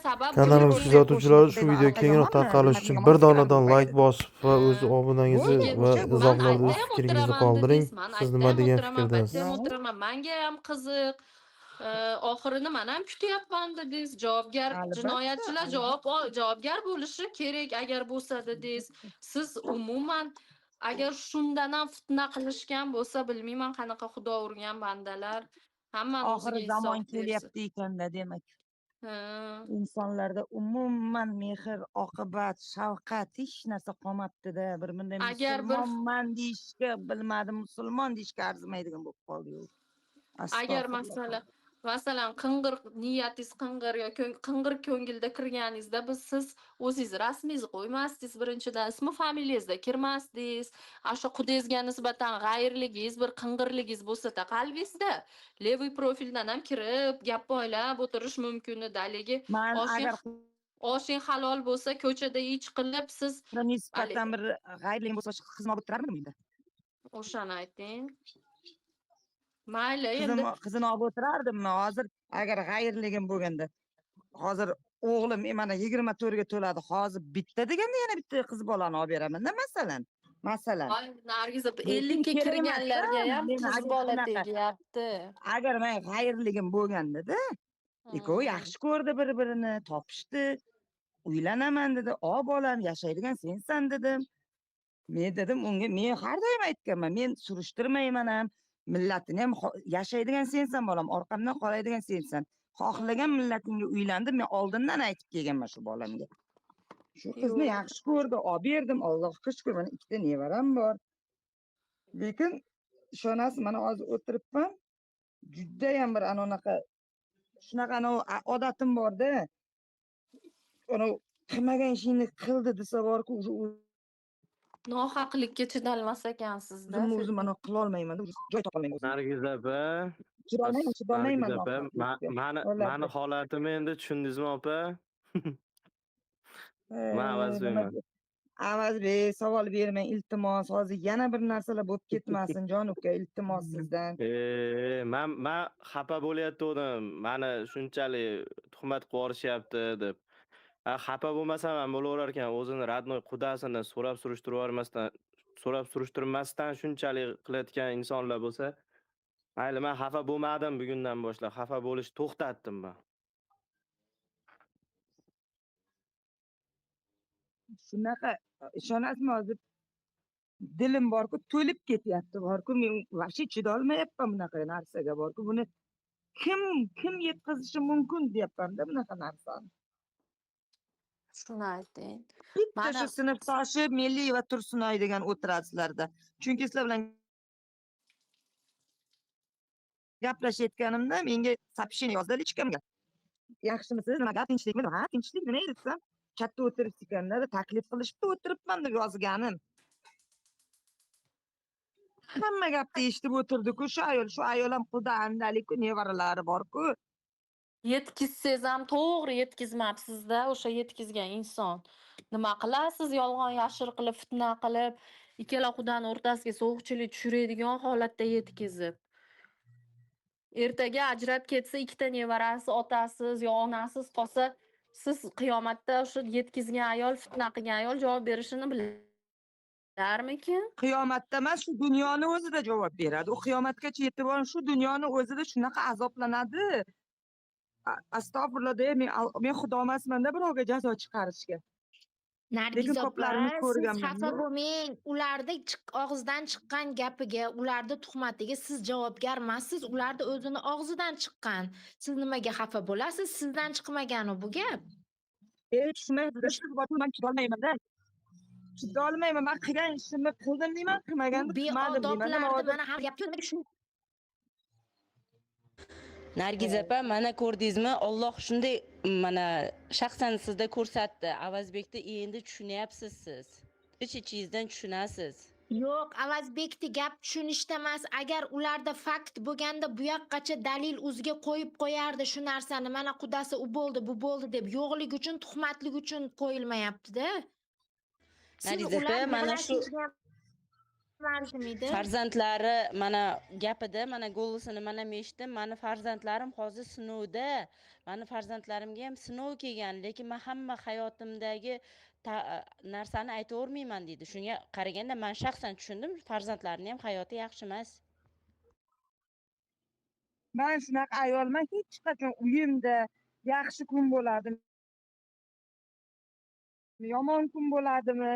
sabab Kanalimiz bo'lib kuzatuvchilari shu video qo'shilib kengroq ketdi. tarqalishi uchun bir donadan like bosib va o'z obunangizni va man izohlarda o'z aytayam fikringizni o'tiraman qoldiring. dedingiz, man Siz nima aytayam degan o'tiraman, fikrdasiz? aytayam o'tiraman. Menga ham qiziq. Oxirini men ham kutyapman dedingiz. Javobgar jinoyatchilar javobgar bo'lishi kerak agar bo'lsa dedingiz. Siz umuman agar shundan ham fitna qilishgan bo'lsa, bilmayman qanaqa xudo urgan bandalar. Hammani Oxiri o'ziga zamon insof bersin. kelyapti ekanda demak. Ha. Insonlarda umuman mehr, oqibat, shafqat hech narsa qolmabdi-da. Bir bunday Agar bir musulmonman deyishga, bilmadim, musulmon deyishga arzimaydigan bo'lib qoldi. agar Astag'firullah. masalan qing'ir niyatingiz qing'ir yoki qing'ir ko'ngilda kirganingizda siz o'zingiz rasmingizni qo'ymasdingiz, birinchidan ismi familiyangizda kirmasdingiz. O'sha qudangizga nisbatan g'ayriligingiz, bir qing'irligingiz bo'lsa-da qalbingizda, leviy profildan ham kirib, gap poylab o'tirish mumkin edi. Haligi Men agar oshing halol bo'lsa, ko'chada ich qilib siz nisbatan bir g'ayrligim bo'lsa, xizmat olib turarmidim endi. o'shani ayting. Mayli, endi Qizini olib o'tirardimmi? Hozir agar g'ayrligim bo'lganda, hozir o'g'lim mana 24 ga to'ladi. Hozir bitta deganda yana bitta qiz bolani olib beraman-da masalan. Nargiz 50 ga kirganlarga ham qiz bola tegyapti. Agar men g'ayrligim bo'lganda-da, ikkovi yaxshi ko'rdi bir-birini, topishdi. Uylanaman dedi. "O bolam, yashaydigan sensan" dedim. Men dedim unga, men har doim aytganman, men surishtirmayman ham, millatini ham yashaydigan sensan bolam, orqamdan qoladigan sensan. Xohlagan millatingga uylandim, men oldindan aytib kelganman shu bolamga. Shu qizni yaxshi ko'rdi, olib berdim, Allohga shukr, mana ikkita nevaram bor. Lekin ishonasiz, mana hozir o'tiribman, juda ham bir anaqa shunaqa odatim bor-da. Ana qilmagan ishingni qildi desa bor-ku, nohaqlikka chidolmas ekansizda. O'zim mana qila olmayman-da, joy topolmayman o'zim. Nargiz opa, Chidolmayman. mani holatimni endi tushundingizmi opa? Men avazbekman. Avazbek, savol bermang, iltimos. Hozir yana bir narsalar bo'lib ketmasin, jon uka, iltimos sizdan. Men xafa bo'layotgandim. Mani shunchalik tuhmat qilib yuborishyapti deb. Xafa bo'lmasam ham bo'laverar ekan, o'zini radnoy qudasini so'rab surishtirmasdan shunchalik qilayotgan insonlar bo'lsa, mayli, men xafa bo'lmadim bugundan boshlab, xafa bo'lishni to'xtatdim men. Shunaqa, ishonasizmi, hozir dilim bor-ku, to'lib ketyapti, bor-ku, men vaqti chidolmayapman bunaqa narsaga, bor-ku, buni kim yetkazishi mumkin deyapman-da bunaqa narsani. Shuni ayting. Bitta shu sinfdoshim Milliy va Tursunoy degan o'tirasizlarda. Chunki sizlar bilan gaplashayotganimda menga сообщение yozdilar hech kimga. Yaxshimisiz? Nima, tinchlikmi? Ha, tinchlik, nima desam, katta o'tiribsiz ekanlar, taklif qilishibdi, o'tiribman deb yozganim. Hamma gapni eshitib o'tirdi-ku, shu ayol ham quda andalik-ku, nevaralari bor-ku. Yetkizsangiz ham to'g'ri yetkizmabsiz-da, o'sha yetkizgan inson. Nima qilasiz? Yolg'on yashir qilib, fitna qilib, ikkala xudoni o'rtasiga sovuqchilik tushiradigan holatda yetkizib. Ertaga ajrab ketsa, ikkita nevarasi, otasiz yo onasiz qolsa, siz qiyomatda o'sha yetkizgan ayol, fitna qilgan ayol javob berishini bilarmikin? Qiyomatda emas, shu dunyoni o'zida javob beradi. U qiyomatgacha yetib borib shu dunyoni o'zida shunaqa azoblanadi. Astag'firullah, men xudo emasman-da birovga jazo chiqarishga. Nargiz opa, siz xafa bo'lmang. Ularda og'zidan chiqqan gapiga, ularda tuhmatiga siz javobgar emassiz. Ularda o'zini og'zidan chiqqan. Siz nimaga xafa bo'lasiz? Sizdan chiqmagan bu gap. Chidolmayman-da. Chidolmayman. Men qilgan ishimni qildim deyman, qilmaganni qilmadim deyman. Mana har gapga shu. Nargiz opa, mana ko'rdingizmi? Alloh shunday mana shaxsan sizda ko'rsatdi. Avazbekni endi tushunyapsiz siz. Ich-ichingizdan tushunasiz. Yo'q, Avazbekni gap tushunishda emas. Agar ularda fakt bo'lganda bu yoqqacha dalil o'ziga qo'yib qo'yardi shu narsani. Mana qudasi u bo'ldi, bu bo'ldi deb. Yo'qlik uchun, tuhmatlik uchun qo'yilmayapti-da. Nargiz opa, mana shu arzimaydi. Farzandlari mana gapida, mana golosini mana eshitdim. Mani farzandlarim hozir sinovda. Mani farzandlarimga ham sinov kelgan, lekin men hamma hayotimdagi narsani aytavermayman deydi. Shunga qaraganda men shaxsan tushundim, farzandlarining ham hayoti yaxshi emas. Men shunaqa ayolman, hech qachon uyimda yaxshi kun bo'ladimi, yomon kun bo'ladimi,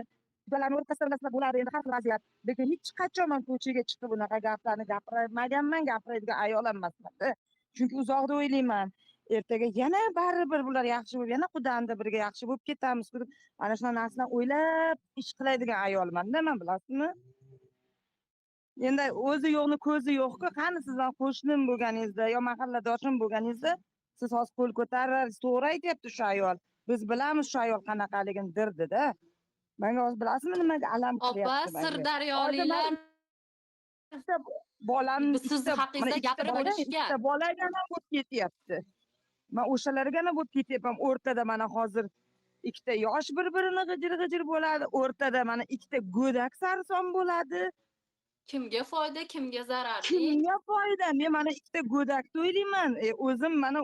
ularni o'rtasida bo'ladi endi har xil vaziyat. Lekin hech qachon men ko'chaga chiqib bunaqa gaplarni gapirmaganman, gapiradigan ayol emasman-da. Chunki uzoqda o'ylayman. Ertaga yana baribir bular yaxshi bo'lib, yana qudamda birga yaxshi bo'lib ketamiz deb, ana shunaqa narsalarni o'ylab ish qiladigan ayolman-da men, bilasizmi? Endi o'zi yo'qni ko'zi yo'q-ku. Qani sizdan qo'shnim bo'lganingizda yo mahalladoshim bo'lganingizda, siz hozir qo'l ko'tarasiz, to'g'ri aytyapti shu ayol. Biz bilamiz shu ayol qanaqaligini dirdi-da. Menga hozir bilasizmi nimaga alam Opa, qilyapti menga? Sirdaryoliklar Ikkita bolam siz haqingizda gapirib o'lishgan. ikkita bolaga ham bo'lib ketyapti. Men o'shalarga ham bo'lib ketyapman. O'rtada mana hozir ikkita yosh bir-birini g'ijir-g'ijir bo'ladi. O'rtada mana ikkita go'dak sarson bo'ladi. Kimga foyda, kimga zararli? Kimga foyda? Men mana ikkita go'dak to'ylayman. O'zim mana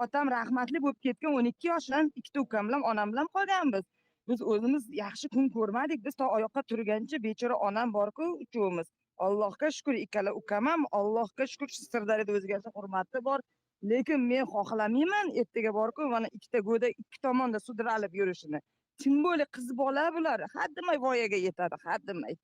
otam rahmatli bo'lib ketgan 12 yoshdan ikkita ukam bilan onam bilan qolganmiz. Biz o'zimiz yaxshi kun ko'rmadik. Biz to oyoqqa turgancha bechora onam bor-ku, uchovimiz. Allohga shukr, ikkala ukam ham Allohga shukr Sirdaryoda o'ziga yarasha hurmati bor. Lekin men xohlamayman ertaga bor-ku, mana ikkita go'dak ikki tomonda sudralib yurishini. Tim bo'lib qiz bola bular, haddamay voyaga yetadi, haddamay.